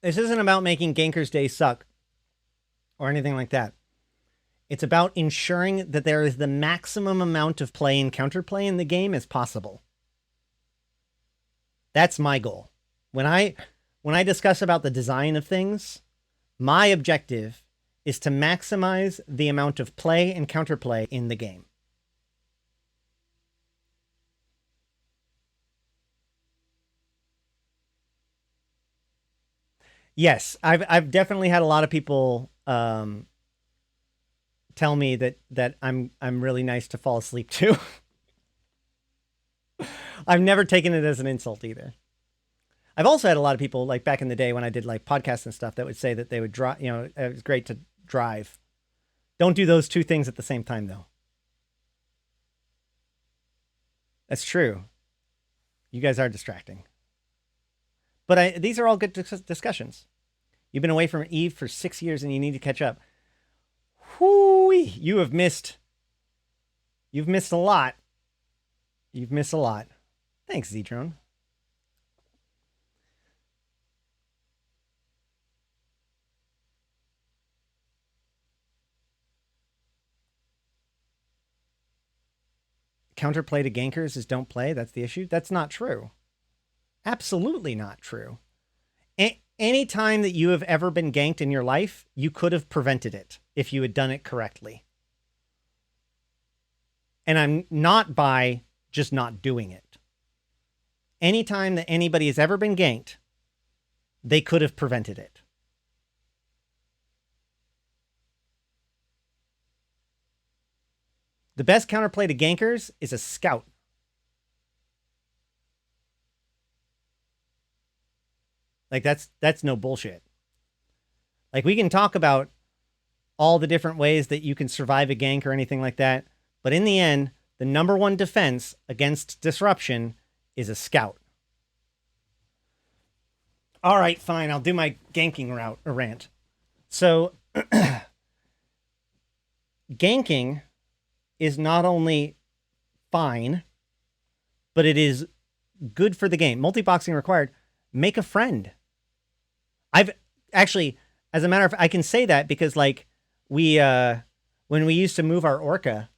This isn't about making Ganker's Day suck or anything like that. It's about ensuring that there is the maximum amount of play and counterplay in the game as possible. That's my goal. When I discuss about the design of things, my objective is to maximize the amount of play and counterplay in the game. Yes, I've definitely had a lot of people tell me that I'm really nice to fall asleep to. I've never taken it as an insult either. I've also had a lot of people, like back in the day when I did like podcasts and stuff, that would say that they would drive, it was great to drive. Don't do those two things at the same time, though. That's true. You guys are distracting. But these are all good discussions. You've been away from Eve for 6 years and you need to catch up. Whoo-wee. You've missed a lot. You've missed a lot. Thanks, Zetron. Counterplay to gankers is don't play. That's the issue. That's not true. Absolutely not true. Any time that you have ever been ganked in your life, you could have prevented it if you had done it correctly. And I'm not by just not doing it. Anytime that anybody has ever been ganked, they could have prevented it. The best counterplay to gankers is a scout. Like that's no bullshit. Like we can talk about all the different ways that you can survive a gank or anything like that, but in the end, the number one defense against disruption is a scout. All right, fine. I'll do my ganking rant. So ganking is not only fine, but it is good for the game. Multi-boxing required. Make a friend. I've actually, as a matter of fact, I can say that because like when we used to move our Orca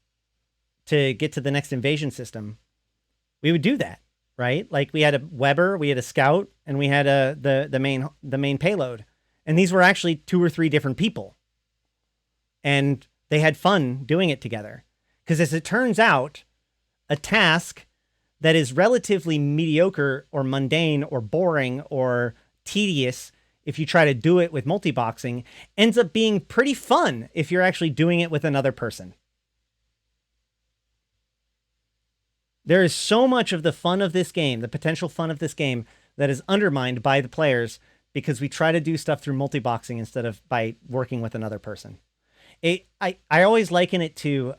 to get to the next invasion system, we would do that, right? Like we had a Weber, we had a Scout, and we had the main payload. And these were actually 2 or 3 different people. And they had fun doing it together. Because as it turns out, a task that is relatively mediocre or mundane or boring or tedious if you try to do it with multi-boxing ends up being pretty fun if you're actually doing it with another person. There is so much of the fun of this game, the potential fun of this game, that is undermined by the players because we try to do stuff through multi-boxing instead of by working with another person. I always liken it to,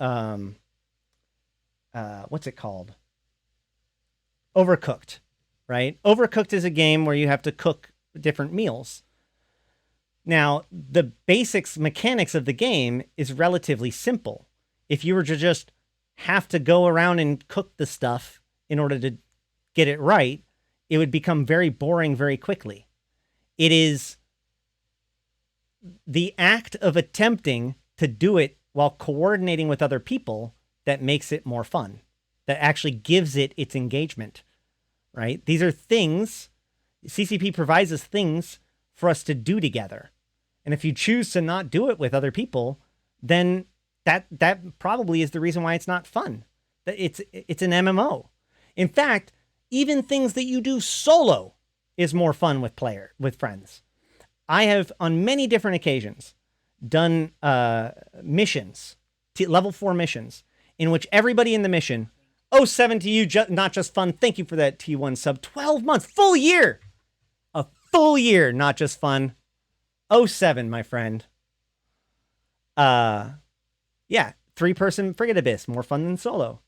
what's it called? Overcooked, right? Overcooked is a game where you have to cook different meals. Now, the basics mechanics of the game is relatively simple. If you were to just have to go around and cook the stuff in order to get it right, it would become very boring very quickly. It is the act of attempting to do it while coordinating with other people that makes it more fun, that actually gives it its engagement, right? These are things, CCP provides us things for us to do together. And if you choose to not do it with other people, then that probably is the reason why it's not fun. It's an MMO. In fact, even things that you do solo is more fun with friends. I have on many different occasions done missions, level 4 missions, in which everybody in the mission, 07 to you, Not Just Fun, thank you for that T1 sub, 12 months, full year, a full year, Not Just Fun, 07, my friend. Yeah, 3-person Frigate Abyss, more fun than solo.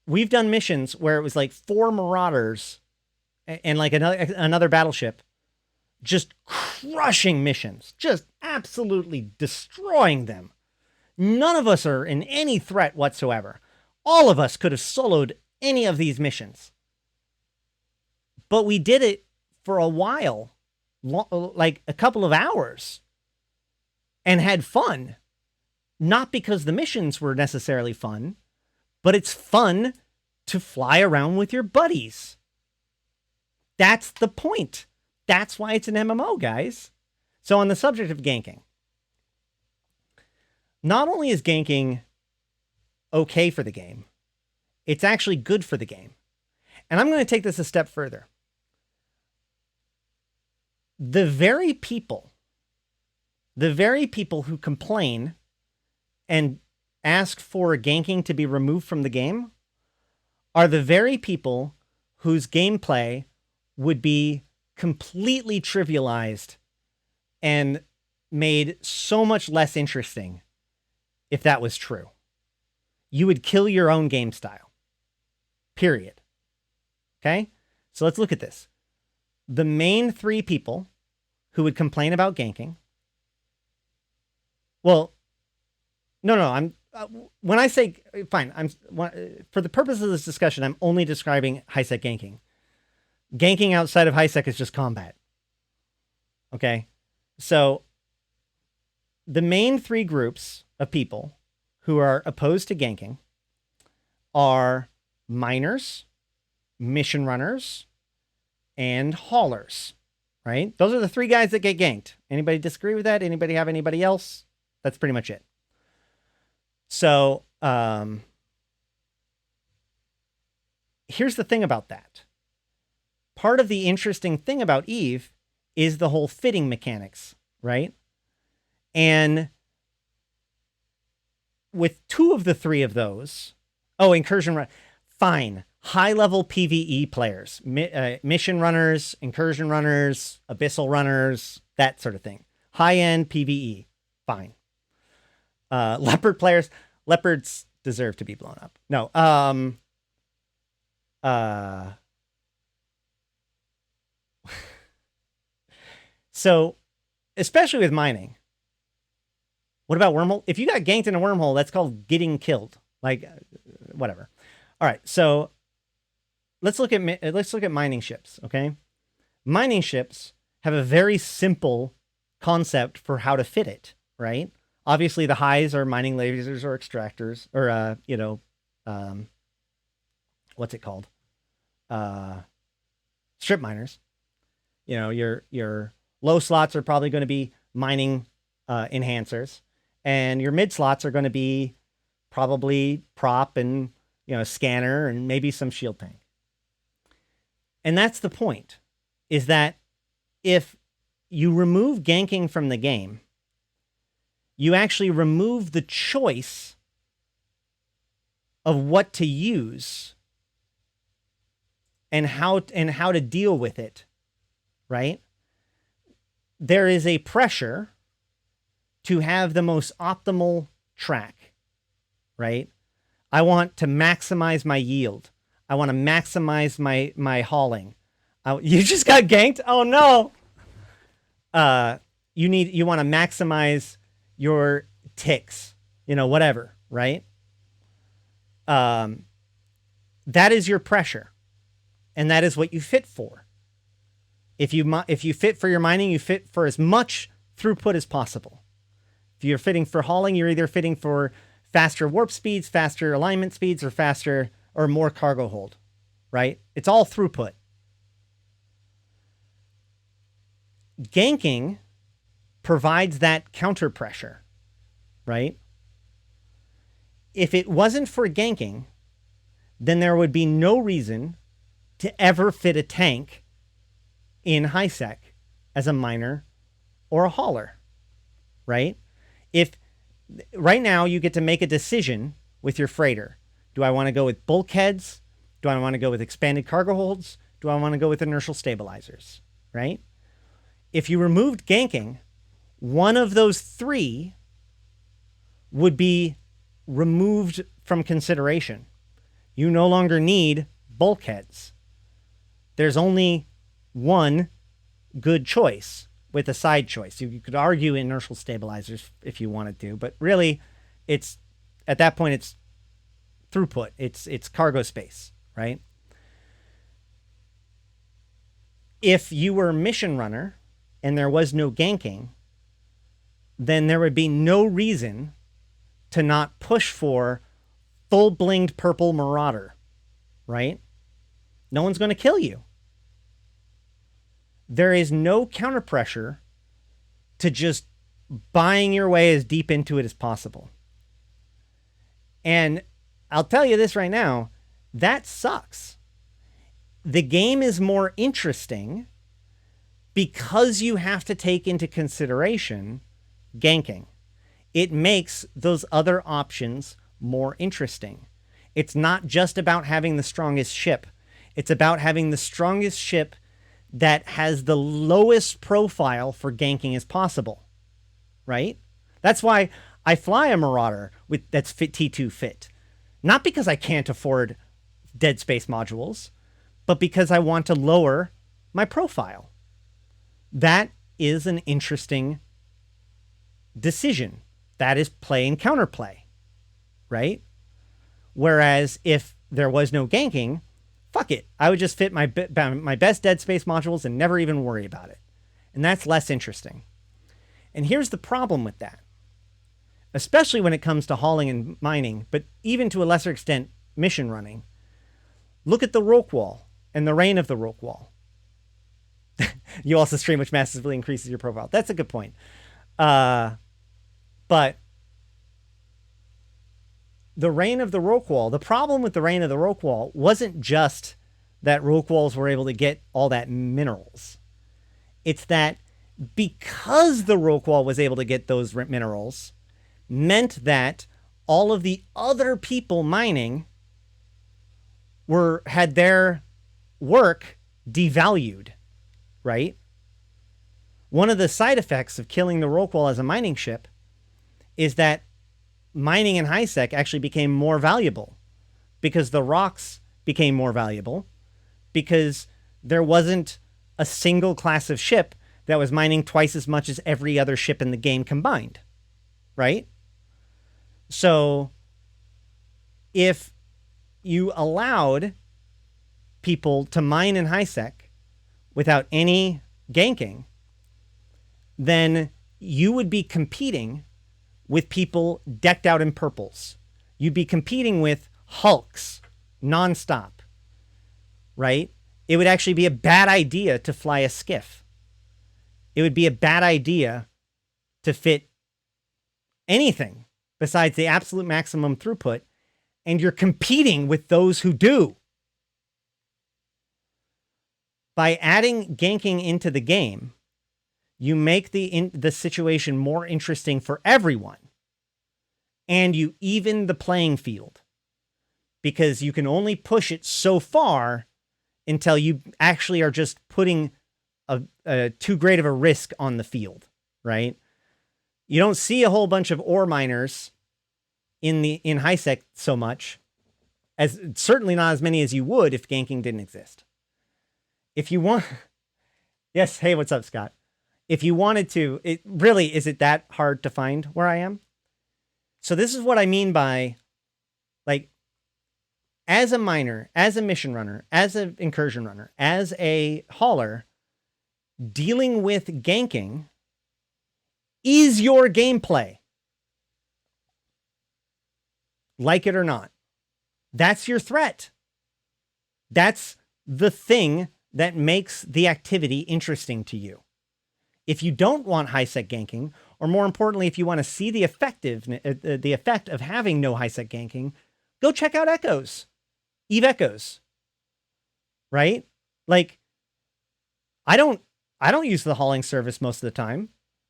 We've done missions where it was like 4 Marauders and like another battleship, just crushing missions, just absolutely destroying them. None of us are in any threat whatsoever. All of us could have soloed any of these missions. But we did it for a while, like a couple of hours, and had fun. Not because the missions were necessarily fun, but it's fun to fly around with your buddies. That's the point. That's why it's an MMO, guys. So on the subject of ganking, not only is ganking okay for the game, it's actually good for the game. And I'm going to take this a step further. The very people who complain and ask for ganking to be removed from the game are the very people whose gameplay would be completely trivialized and made so much less interesting if that was true. You would kill your own game style. Period. Okay? So let's look at this. The main three people who would complain about ganking. Well, no, when I say, fine, for the purpose of this discussion, I'm only describing high-sec ganking. Ganking outside of high-sec is just combat. Okay? So the main three groups of people who are opposed to ganking are miners, mission runners, and haulers, right? Those are the three guys that get ganked. Anybody disagree with that? Anybody have anybody else? That's pretty much it. So here's the thing about that. Part of the interesting thing about Eve is the whole fitting mechanics, right? And with two of the three of those, incursion run, fine, high-level PvE players, mission runners, incursion runners, abyssal runners, that sort of thing. High-end PvE, fine. Leopard players, leopards deserve to be blown up. No, so, especially with mining. What about wormhole? If you got ganked in a wormhole, that's called getting killed. Like, whatever. All right, so let's look at mining ships. Okay, mining ships have a very simple concept for how to fit it. Right? Obviously, the highs are mining lasers or extractors, or what's it called? Strip miners. You know, your low slots are probably going to be mining enhancers. And your mid slots are going to be probably prop and, scanner and maybe some shield tank. And that's the point, is that if you remove ganking from the game, you actually remove the choice of what to use and how to deal with it, right? There is a pressure to have the most optimal track, right? I want to maximize my yield. I want to maximize my hauling. You just got ganked? Oh no. You want to maximize your ticks, whatever, right? That is your pressure. And that is what you fit for. If you fit for your mining, you fit for as much throughput as possible. If you're fitting for hauling, you're either fitting for faster warp speeds, faster alignment speeds, or faster or more cargo hold, right? It's all throughput. Ganking provides that counter pressure, right? If it wasn't for ganking, then there would be no reason to ever fit a tank in high sec as a miner or a hauler, right? If right now you get to make a decision with your freighter. Do I want to go with bulkheads? Do I want to go with expanded cargo holds? Do I want to go with inertial stabilizers, right? If you removed ganking, one of those three would be removed from consideration. You no longer need bulkheads. There's only one good choice with a side choice. You could argue inertial stabilizers if you wanted to, but really it's at that point it's throughput. It's cargo space, right? If you were a mission runner and there was no ganking, then there would be no reason to not push for full blinged purple Marauder, right? No one's going to kill you. There is no counter pressure to just buying your way as deep into it as possible. And I'll tell you this right now, that sucks. The game is more interesting because you have to take into consideration ganking. It makes those other options more interesting. It's not just about having the strongest ship. It's about having the strongest ship that has the lowest profile for ganking as possible, right? That's why I fly a Marauder that's fit T2 fit. Not because I can't afford dead space modules, but because I want to lower my profile. That is an interesting decision. That is play and counterplay, right? Whereas if there was no ganking, fuck it. I would just fit my best dead space modules and never even worry about it. And that's less interesting. And here's the problem with that, especially when it comes to hauling and mining, but even to a lesser extent, mission running. Look at the rogue wall and the reign of the rogue wall. You also stream, which massively increases your profile. That's a good point. But the reign of the rogue wall, the problem with the reign of the rogue wall wasn't just that rogue walls were able to get all that minerals. It's that because the rogue wall was able to get those minerals, meant that all of the other people mining had their work devalued, right? One of the side effects of killing the rogue wall as a mining ship is that mining in high sec actually became more valuable because the rocks became more valuable because there wasn't a single class of ship that was mining twice as much as every other ship in the game combined, right? So if you allowed people to mine in high sec without any ganking, then you would be competing with people decked out in purples. You'd be competing with Hulks nonstop, right? It would actually be a bad idea to fly a skiff. It would be a bad idea to fit anything besides the absolute maximum throughput, and you're competing with those who do. By adding ganking into the game, you make the situation more interesting for everyone. And you even the playing field. Because you can only push it so far until you actually are just putting a too great of a risk on the field, right? You don't see a whole bunch of ore miners in high sec so much, as certainly not as many as you would if ganking didn't exist. If you want, yes, hey, what's up, Scott? If you wanted to, is it that hard to find where I am? So this is what I mean by, like, as a miner, as a mission runner, as an incursion runner, as a hauler, dealing with ganking is your gameplay. Like it or not. That's your threat. That's the thing that makes the activity interesting to you. If you don't want high-sec ganking, or more importantly, if you want to see the effect of having no high-sec ganking, go check out Echoes. Eve Echoes. Right? Like, I don't use the hauling service most of the time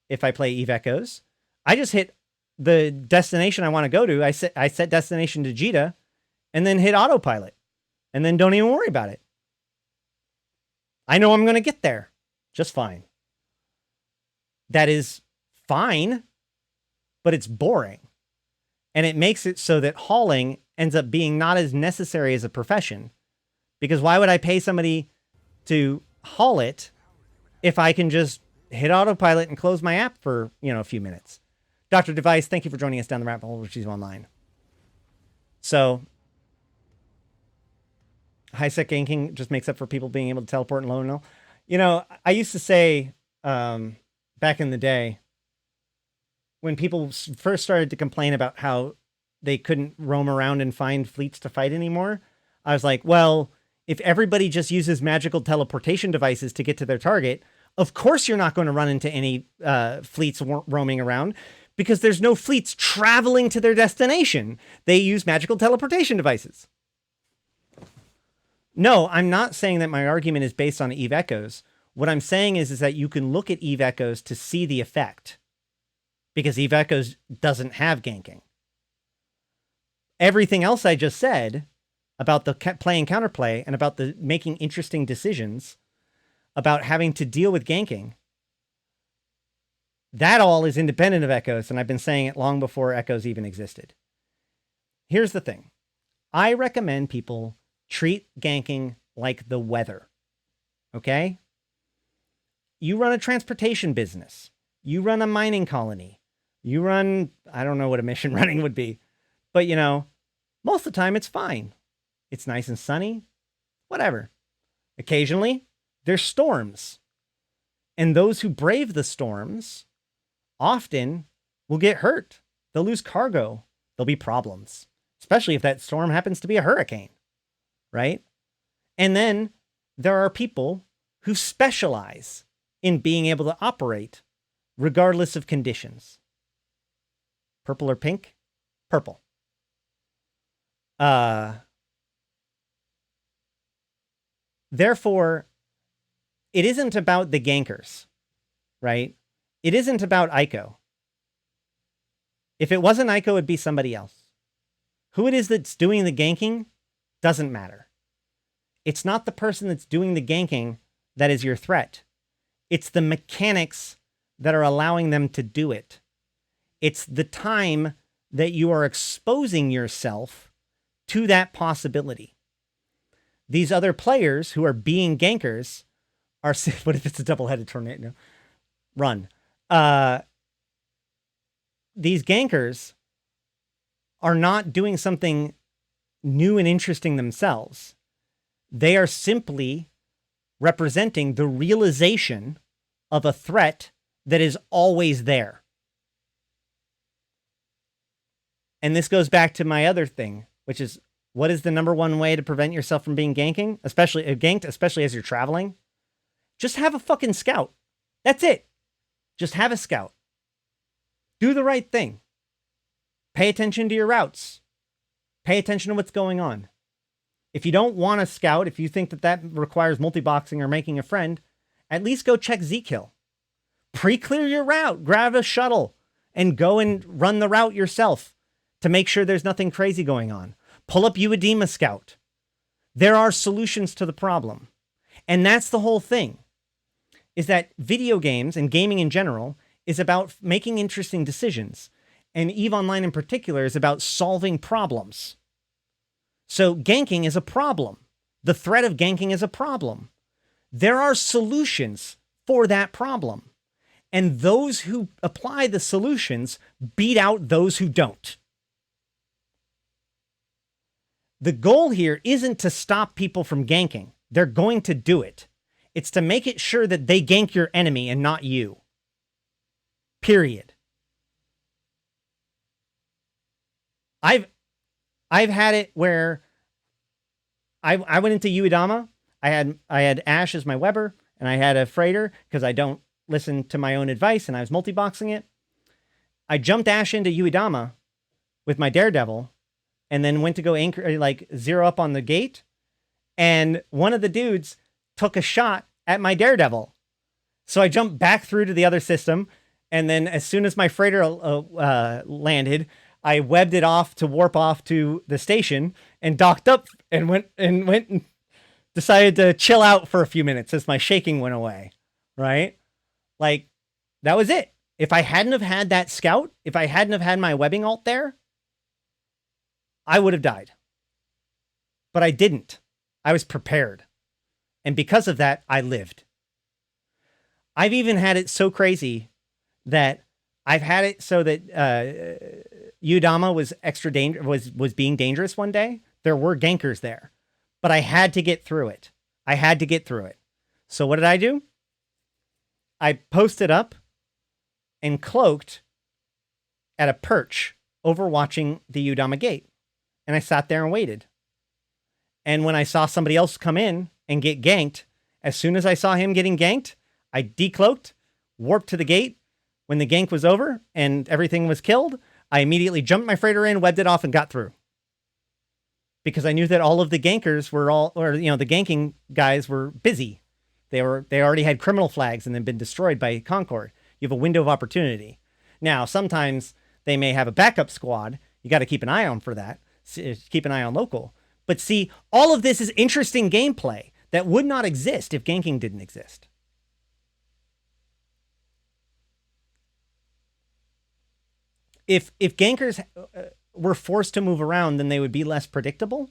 if I play Eve Echoes. I just hit the destination I want to go to. I set destination to Jita and then hit autopilot and then don't even worry about it. I know I'm going to get there just fine. That is fine, but it's boring. And it makes it so that hauling ends up being not as necessary as a profession. Because why would I pay somebody to haul it if I can just hit autopilot and close my app for, a few minutes? Dr. Device, thank you for joining us down the rabbit hole, which is online. So, high-sec ganking just makes up for people being able to teleport and low and all. I used to say back in the day when people first started to complain about how they couldn't roam around and find fleets to fight anymore, I was like, well, if everybody just uses magical teleportation devices to get to their target, of course you're not going to run into any fleets roaming around because there's no fleets traveling to their destination. They use magical teleportation devices. No, I'm not saying that my argument is based on Eve Echoes. What I'm saying is that you can look at Eve Echoes to see the effect because Eve Echoes doesn't have ganking. Everything else I just said about the play and counterplay and about the making interesting decisions about having to deal with ganking, that all is independent of Echoes, and I've been saying it long before Echoes even existed. Here's the thing. I recommend people treat ganking like the weather, okay? You run a transportation business. You run a mining colony. You run, I don't know what a mission running would be, but most of the time it's fine. It's nice and sunny, whatever. Occasionally, there's storms. And those who brave the storms often will get hurt. They'll lose cargo. There'll be problems, especially if that storm happens to be a hurricane, right? And then there are people who specialize in being able to operate regardless of conditions. Purple or pink? Purple. Therefore, it isn't about the gankers, right? It isn't about Ico. If it wasn't Ico, it'd be somebody else. Who it is that's doing the ganking doesn't matter. It's not the person that's doing the ganking that is your threat. It's the mechanics that are allowing them to do it. It's the time that you are exposing yourself to that possibility. These other players who are being gankers are... What if it's a double-headed tornado? Run. These gankers are not doing something new and interesting themselves. They are simply representing the realization of a threat that is always there. And this goes back to my other thing, which is, what is the number one way to prevent yourself from being ganked, especially as you're traveling? Just have a fucking scout. That's it. Just have a scout. Do the right thing. Pay attention to your routes. Pay attention to what's going on. If you don't want a scout, if you think that requires multi-boxing or making a friend, at least go check Z-Kill. Pre-clear your route. Grab a shuttle and go and run the route yourself to make sure there's nothing crazy going on. Pull up Uedema Scout. There are solutions to the problem. And that's the whole thing, is that video games and gaming in general is about making interesting decisions. And EVE Online in particular is about solving problems. So ganking is a problem. The threat of ganking is a problem. There are solutions for that problem. And those who apply the solutions beat out those who don't. The goal here isn't to stop people from ganking. They're going to do it. It's to make it sure that they gank your enemy and not you. Period. I've had it where I went into Uedama. I had Ash as my Weber, and I had a freighter because I don't listen to my own advice, and I was multi-boxing it. I jumped Ash into Uedama with my Daredevil, and then went to go anchor, zero up on the gate, and one of the dudes took a shot at my Daredevil. So I jumped back through to the other system, and then as soon as my freighter landed, I webbed it off to warp off to the station and docked up and went and decided to chill out for a few minutes as my shaking went away, right? That was it. If I hadn't have had that scout, if I hadn't have had my webbing alt there, I would have died. But I didn't. I was prepared. And because of that, I lived. I've even had it so crazy that I've had it so that Uedama was was being dangerous one day. There were gankers there, but I had to get through it. So what did I do? I posted up and cloaked at a perch overwatching the Udama gate. And I sat there and waited. And when I saw somebody else come in and get ganked, as soon as I saw him getting ganked, I decloaked, warped to the gate. When the gank was over and everything was killed, I immediately jumped my freighter in, webbed it off, and got through. Because I knew that all of the gankers were the ganking guys were busy. They already had criminal flags and then been destroyed by Concord. You have a window of opportunity. Now, sometimes they may have a backup squad. You got to keep an eye on for that. Keep an eye on local. But see, all of this is interesting gameplay that would not exist if ganking didn't exist. If gankers were forced to move around, then they would be less predictable.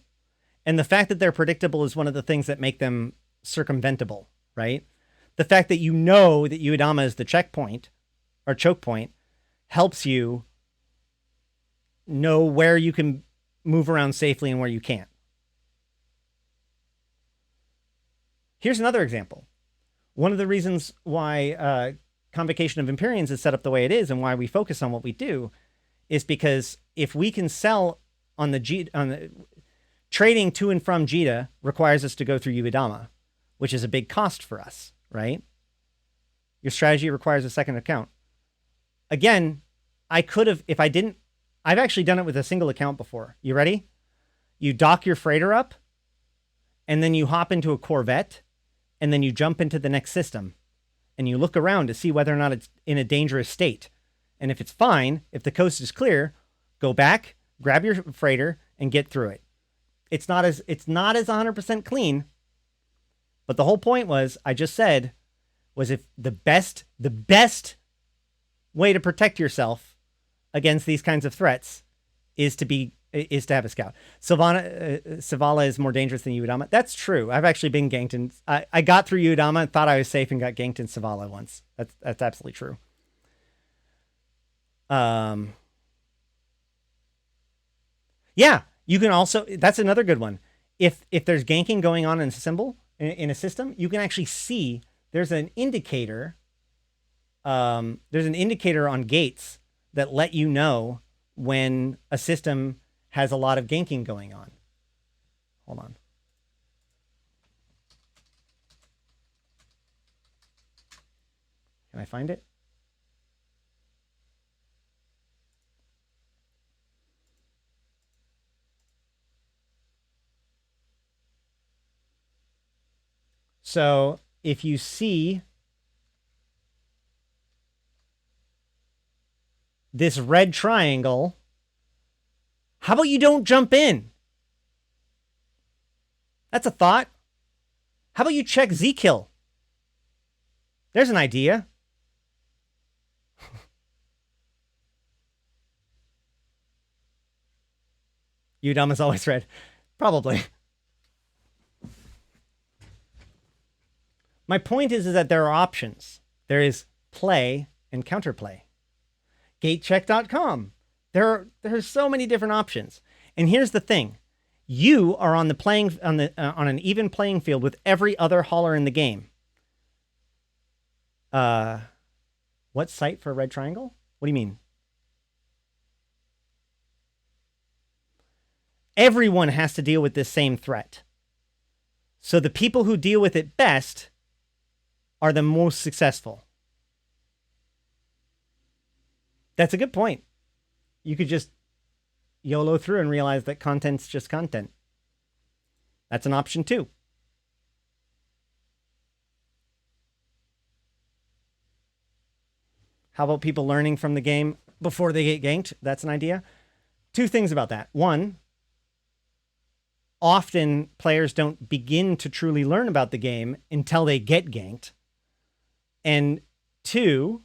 And the fact that they're predictable is one of the things that make them circumventable, right? The fact that you know that Udama is the checkpoint or choke point helps you know where you can move around safely and where you can't. Here's another example. One of the reasons why Convocation of Empyreans is set up the way it is and why we focus on what we do is because if we can sell on the trading to and from Jita requires us to go through Udama, which is a big cost for us, right? Your strategy requires a second account. Again, I could have, if I didn't, I've actually done it with a single account before. You ready? You dock your freighter up, and then you hop into a Corvette, and then you jump into the next system, and you look around to see whether or not it's in a dangerous state. And if it's fine, if the coast is clear, go back, grab your freighter, and get through it. It's not as 100% clean, but the whole point was, I just said, was if the best way to protect yourself against these kinds of threats is to have a scout. Selvala is more dangerous than Udama. That's true. I've actually been ganked, and I got through Udama and thought I was safe and got ganked in Selvala once. That's absolutely true. Yeah, you can also, that's another good one. If there's ganking going on in a system, you can actually see there's an indicator. There's an indicator on gates that let you know when a system has a lot of ganking going on. Hold on. Can I find it? So if you see this red triangle, how about you don't jump in? That's a thought. How about you check Z-kill? There's an idea. Udam is always red. Probably. My point is that there are options. There is play and counterplay. Gatecheck.com. There's so many different options. And here's the thing. You are on an even playing field with every other hauler in the game. What site for a red triangle? What do you mean? Everyone has to deal with this same threat. So the people who deal with it best are the most successful. That's a good point. You could just YOLO through and realize that content's just content. That's an option too. How about people learning from the game before they get ganked? That's an idea. Two things about that. One, often players don't begin to truly learn about the game until they get ganked. And two,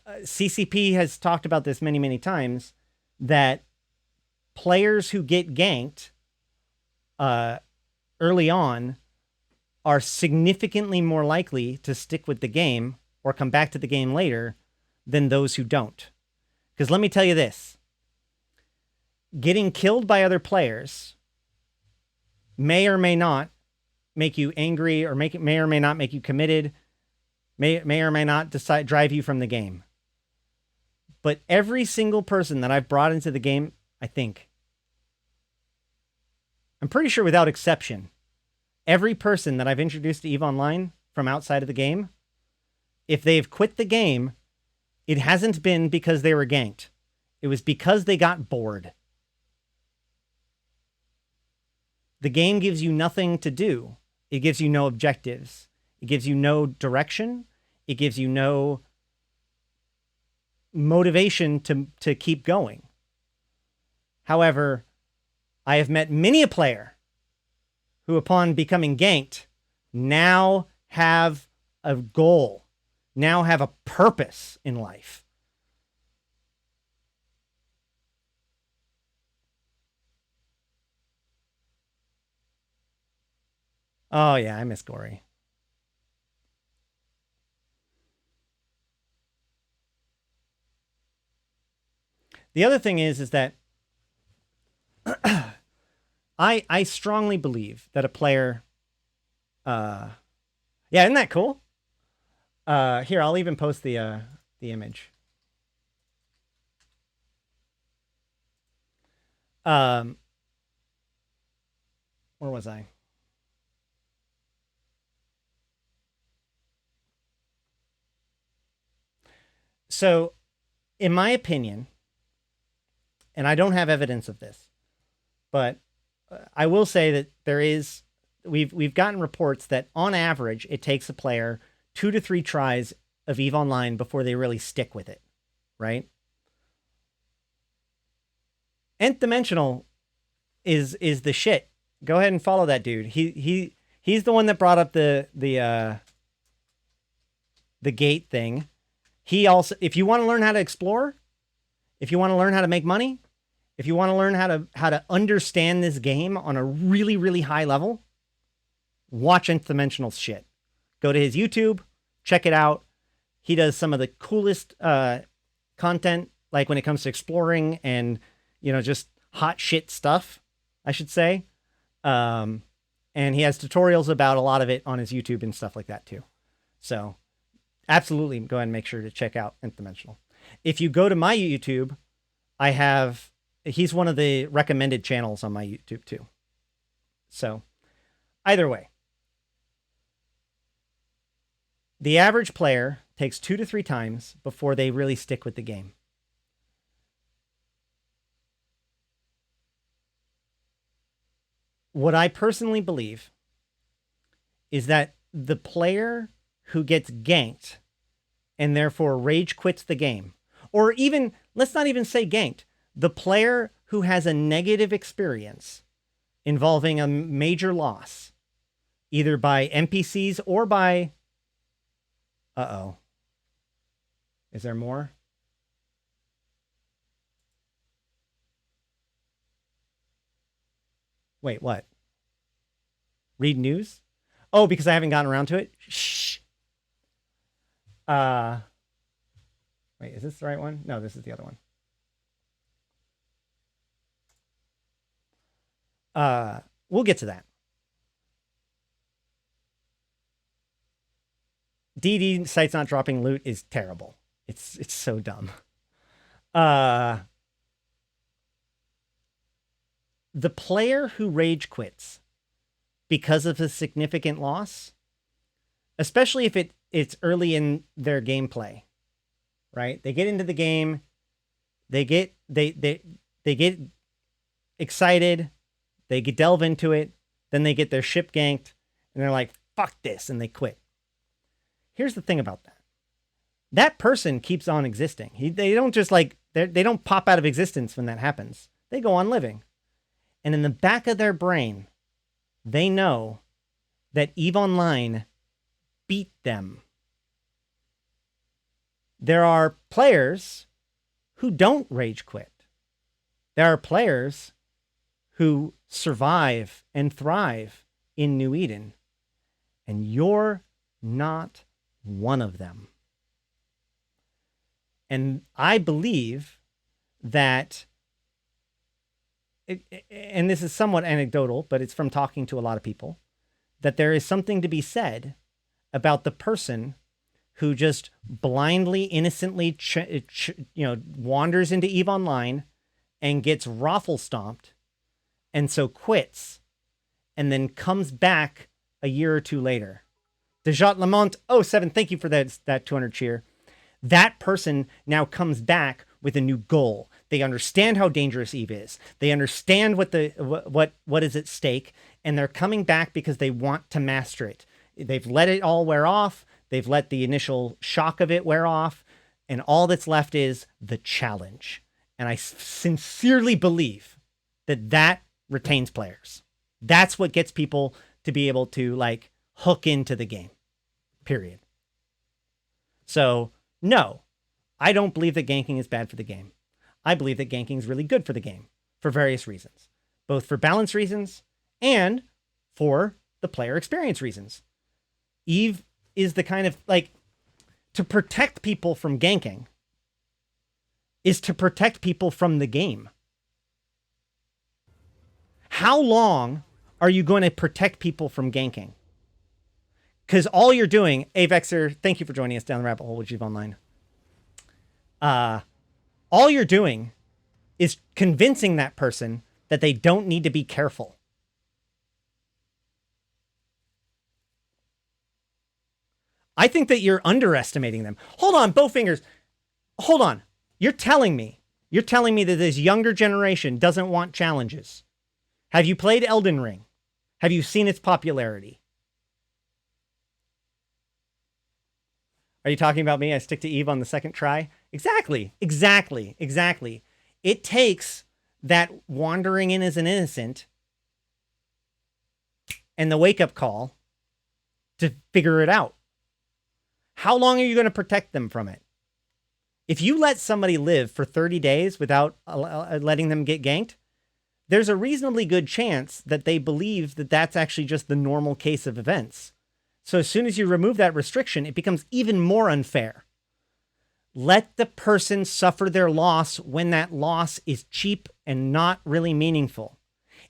CCP has talked about this many, many times, that players who get ganked early on are significantly more likely to stick with the game or come back to the game later than those who don't. Because let me tell you this. Getting killed by other players may or may not make you angry, or may or may not make you committed, may or may not drive you from the game. But every single person that I've brought into the game, I'm pretty sure without exception, every person that I've introduced to EVE Online from outside of the game, if they've quit the game, it hasn't been because they were ganked. It was because they got bored. The game gives you nothing to do. It gives you no objectives. It gives you no direction. It gives you no motivation to keep going. However, I have met many a player who, upon becoming ganked, now have a goal, now have a purpose in life. Oh, yeah, I miss Gory. The other thing is that I strongly believe that a player, yeah, isn't that cool? Here, I'll even post the image. Where was I? So, in my opinion, and I don't have evidence of this, but I will say that we've gotten reports that on average, it takes a player 2 to 3 tries of EVE Online before they really stick with it, right? Nth Dimensional is the shit. Go ahead and follow that dude. He's the one that brought up the gate thing. He also, if you want to learn how to explore, if you want to learn how to make money, if you want to learn how to understand this game on a really, really high level, watch Nth Dimensional's shit. Go to his YouTube, check it out. He does some of the coolest content, like when it comes to exploring and, just hot shit stuff, I should say. And he has tutorials about a lot of it on his YouTube and stuff like that too. So absolutely go ahead and make sure to check out Nth Dimensional. If you go to my YouTube, he's one of the recommended channels on my YouTube too. So either way, the average player takes 2 to 3 times before they really stick with the game. What I personally believe is that the player who gets ganked and therefore rage quits the game, or even, let's not even say ganked, the player who has a negative experience involving a major loss, either by NPCs or by... Uh-oh. Is there more? Wait, what? Read news? Oh, because I haven't gotten around to it? Shh. Wait, is this the right one? No, this is the other one. We'll get to that. DD sites not dropping loot is terrible. It's so dumb. The player who rage quits because of a significant loss, especially if it's early in their gameplay, right? They get into the game, they get excited, they delve into it, then they get their ship ganked, and they're like, fuck this, and they quit. Here's the thing about that. That person keeps on existing. They don't just they don't pop out of existence when that happens. They go on living. And in the back of their brain, they know that EVE Online beat them. There are players who don't rage quit. There are players who survive and thrive in New Eden. And you're not one of them. And I believe that, and this is somewhat anecdotal, but it's from talking to a lot of people, that there is something to be said about the person who just blindly, innocently, wanders into EVE Online and gets raffle stomped, and so quits, and then comes back a year or two later. Dajat Lemmont, 07, thank you for that 200 cheer. That person now comes back with a new goal. They understand how dangerous EVE is. They understand what is at stake, and they're coming back because they want to master it. They've let it all wear off. They've let the initial shock of it wear off, and all that's left is the challenge. And I sincerely believe that retains players. That's what gets people to be able to like hook into the game, period. So no, I don't believe that ganking is bad for the game. I believe that ganking is really good for the game for various reasons, both for balance reasons and for the player experience reasons. EVE is the kind of like, to protect people from ganking is to protect people from the game. How long are you going to protect people from ganking? Because all you're doing, Avexer, thank you for joining us down the rabbit hole with EVE Online. All you're doing is convincing that person that they don't need to be careful. I think that you're underestimating them. Hold on, Bowfingers. Hold on. You're telling me that this younger generation doesn't want challenges. Have you played Elden Ring? Have you seen its popularity? Are you talking about me? I stick to EVE on the second try? Exactly. It takes that wandering in as an innocent and the wake-up call to figure it out. How long are you going to protect them from it? If you let somebody live for 30 days without letting them get ganked, there's a reasonably good chance that they believe that that's actually just the normal case of events. So as soon as you remove that restriction, it becomes even more unfair. Let the person suffer their loss when that loss is cheap and not really meaningful.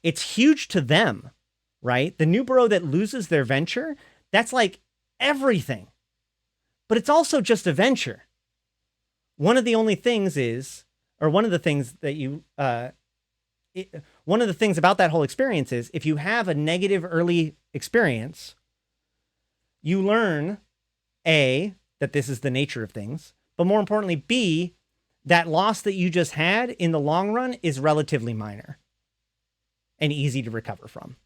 It's huge to them, right? The new bro that loses their venture, that's like everything. But it's also just a venture. One of the things about that whole experience is if you have a negative early experience, you learn, A, that this is the nature of things, but more importantly, B, that loss that you just had in the long run is relatively minor and easy to recover from.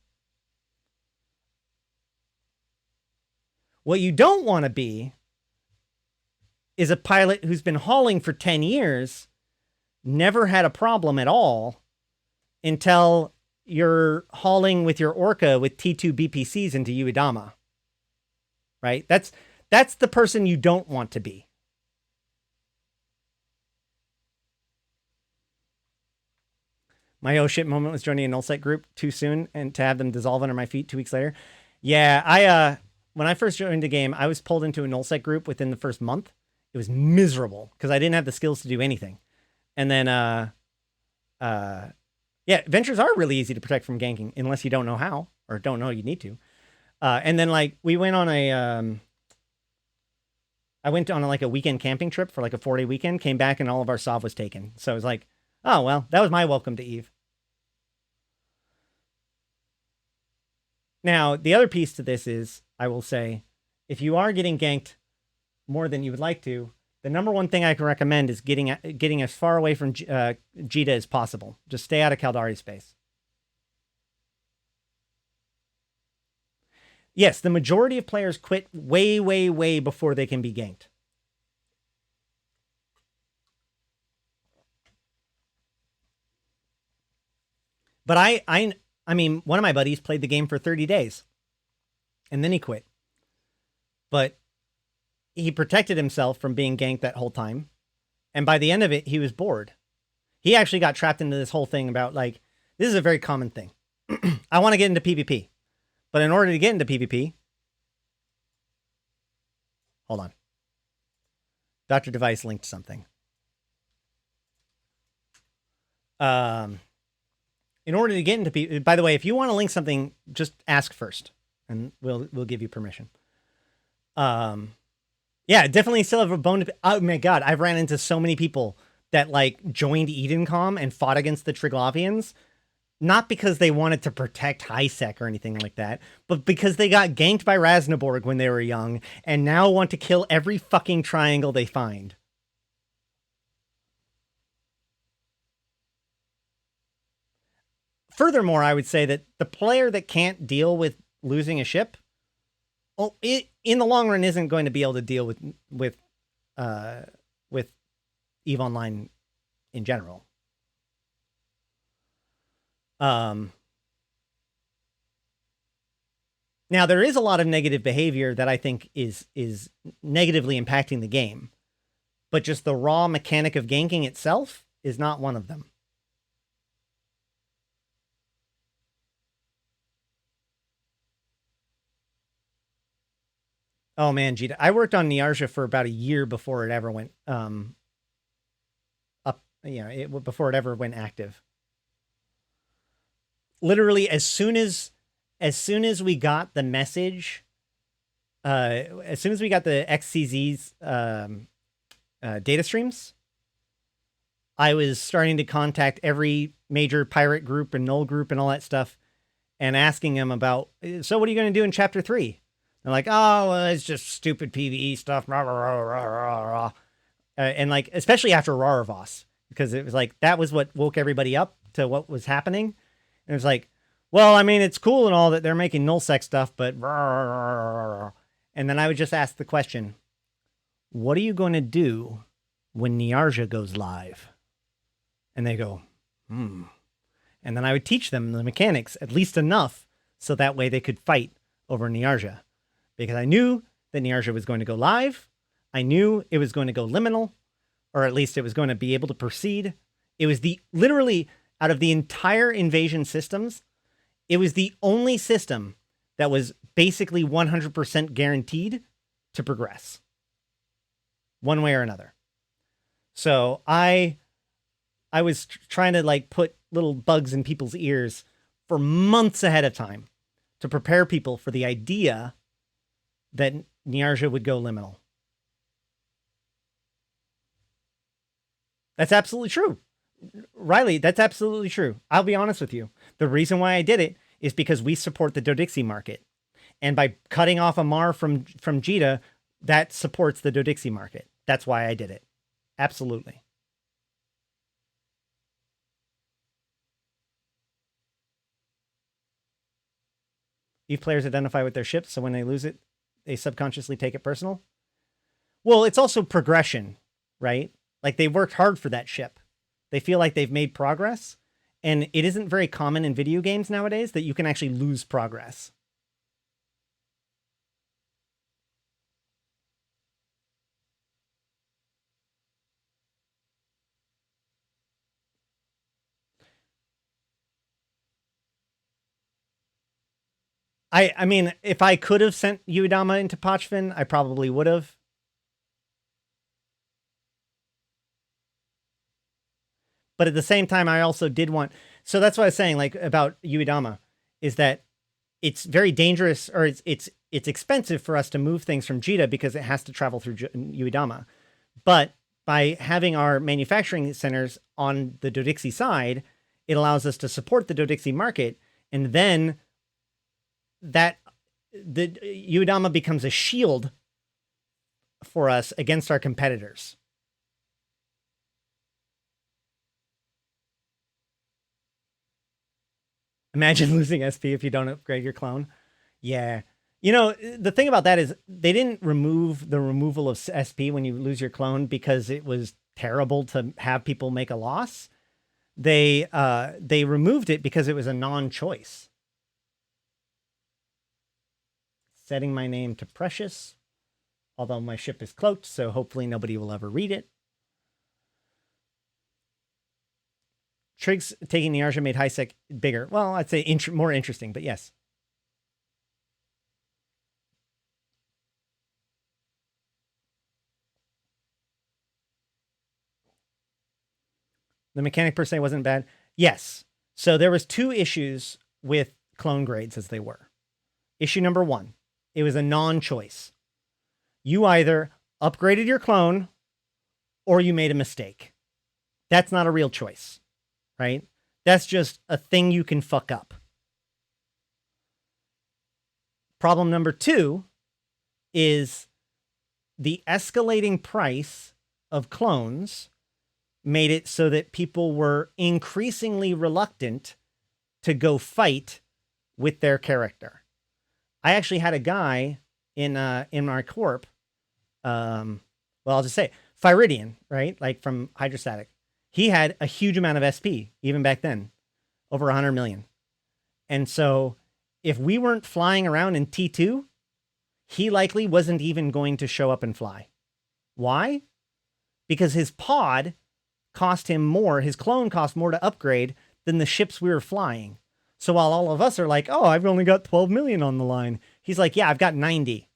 What you don't want to be is a pilot who's been hauling for 10 years, never had a problem at all until you're hauling with your Orca with T2 BPCs into Uedama. Right? That's the person you don't want to be. My oh shit moment was joining a nullsec group too soon and to have them dissolve under my feet 2 weeks later. Yeah, when I first joined the game, I was pulled into a nullsec group within the first month. It was miserable because I didn't have the skills to do anything. And then, yeah, ventures are really easy to protect from ganking unless you don't know how or don't know you need to. And then like we went on I went on like a weekend camping trip for like a 4-day weekend, came back and all of our SOV was taken. So it was like, oh, well, that was my welcome to EVE. Now, the other piece to this is, I will say, if you are getting ganked more than you would like to, the number one thing I can recommend is getting as far away from Jita as possible. Just stay out of Caldari space. Yes, the majority of players quit way, way, way before they can be ganked. But I mean, one of my buddies played the game for 30 days and then he quit. But he protected himself from being ganked that whole time. And by the end of it, he was bored. He actually got trapped into this whole thing about like, this is a very common thing. I want to get into PvP. But in order to get into PvP, hold on. Dr. Device linked something. In order to get into PvP, by the way, if you want to link something, just ask first. and we'll give you permission. Yeah, definitely still have a bone to. Oh my god, I've ran into so many people that like joined Edencom and fought against the Triglavians, not because they wanted to protect Highsec or anything like that, but because they got ganked by Rasnaborg when they were young and now want to kill every fucking triangle they find. Furthermore, I would say that the player that can't deal with losing a ship, well, it in the long run isn't going to be able to deal with EVE Online in general. Now there is a lot of negative behavior that I think is negatively impacting the game, but just the raw mechanic of ganking itself is not one of them. Oh man, Jita, I worked on Niarja for about a year before it ever went up. Before it ever went active. Literally, as soon as we got the message, as soon as we got the XCZ's data streams, I was starting to contact every major pirate group and null group and all that stuff, and asking them about, so what are you going to do in Chapter 3? They're like, oh, well, it's just stupid PvE stuff. Rah, rah, rah, rah, rah. And like, especially after Rarvos, because it was like, that was what woke everybody up to what was happening. And it was like, well, I mean, it's cool and all that they're making nullsec stuff, but rah, rah, rah, rah. And then I would just ask the question, what are you going to do when Niarja goes live? And they go, And then I would teach them the mechanics, at least enough, so that way they could fight over Niarja. Because I knew that Niarja was going to go live. I knew it was going to go liminal, or at least it was going to be able to proceed. It was literally, out of the entire invasion systems, it was the only system that was basically 100% guaranteed to progress. One way or another. So I was trying to like put little bugs in people's ears for months ahead of time to prepare people for the idea that Niarja would go liminal. That's absolutely true. Riley, that's absolutely true. I'll be honest with you. The reason why I did it is because we support the Dodixie market. And by cutting off Amar from Jita, that supports the Dodixie market. That's why I did it. Absolutely. EVE players identify with their ships, so when they lose it, they subconsciously take it personal. Well, it's also progression, right? Like they worked hard for that ship. They feel like they've made progress. And it isn't very common in video games nowadays that you can actually lose progress. I mean, if I could have sent Uedama into Pochvin, I probably would have. But at the same time, I also did want... So that's what I was saying, like, about Uedama, is that it's very dangerous, or it's expensive for us to move things from Jita because it has to travel through Uedama. But by having our manufacturing centers on the Dodixie side, it allows us to support the Dodixie market, and then the Uedama becomes a shield for us against our competitors. Imagine losing SP if you don't upgrade your clone. Yeah. You know, the thing about that is they didn't remove the removal of SP when you lose your clone because it was terrible to have people make a loss. They removed it because it was a non-choice. Setting my name to Precious, although my ship is cloaked, so hopefully nobody will ever read it. Triggs taking Niarja made Highsec bigger. Well, I'd say more interesting, but yes. The mechanic per se wasn't bad. Yes. So there was two issues with clone grades as they were. Issue number 1. It was a non-choice. You either upgraded your clone or you made a mistake. That's not a real choice, right? That's just a thing you can fuck up. Problem number 2 is the escalating price of clones made it so that people were increasingly reluctant to go fight with their character. I actually had a guy in our corp, well, I'll just say Fyridian, right? Like from Hydrostatic. He had a huge amount of SP, even back then, over 100 million. And so if we weren't flying around in T2, he likely wasn't even going to show up and fly. Why? Because his pod cost him more, his clone cost more to upgrade than the ships we were flying. So while all of us are like, oh, I've only got 12 million on the line, he's like, yeah, I've got 90.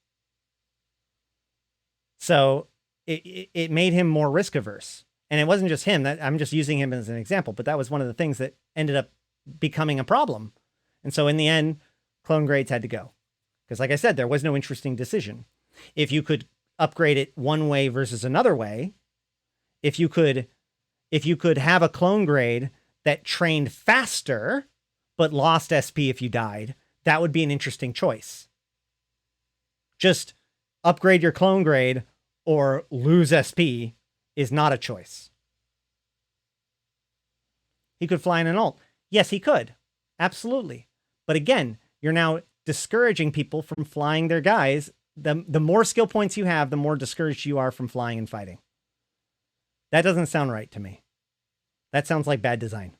So it made him more risk averse. And it wasn't just him. That I'm just using him as an example, but that was one of the things that ended up becoming a problem. And so in the end, clone grades had to go. Because like I said, there was no interesting decision. If you could upgrade it one way versus another way, if you could have a clone grade that trained faster, but lost SP if you died, that would be an interesting choice. Just upgrade your clone grade or lose SP is not a choice. He could fly in an ult. Yes, he could. Absolutely. But again, you're now discouraging people from flying their guys. The more skill points you have, the more discouraged you are from flying and fighting. That doesn't sound right to me. That sounds like bad design.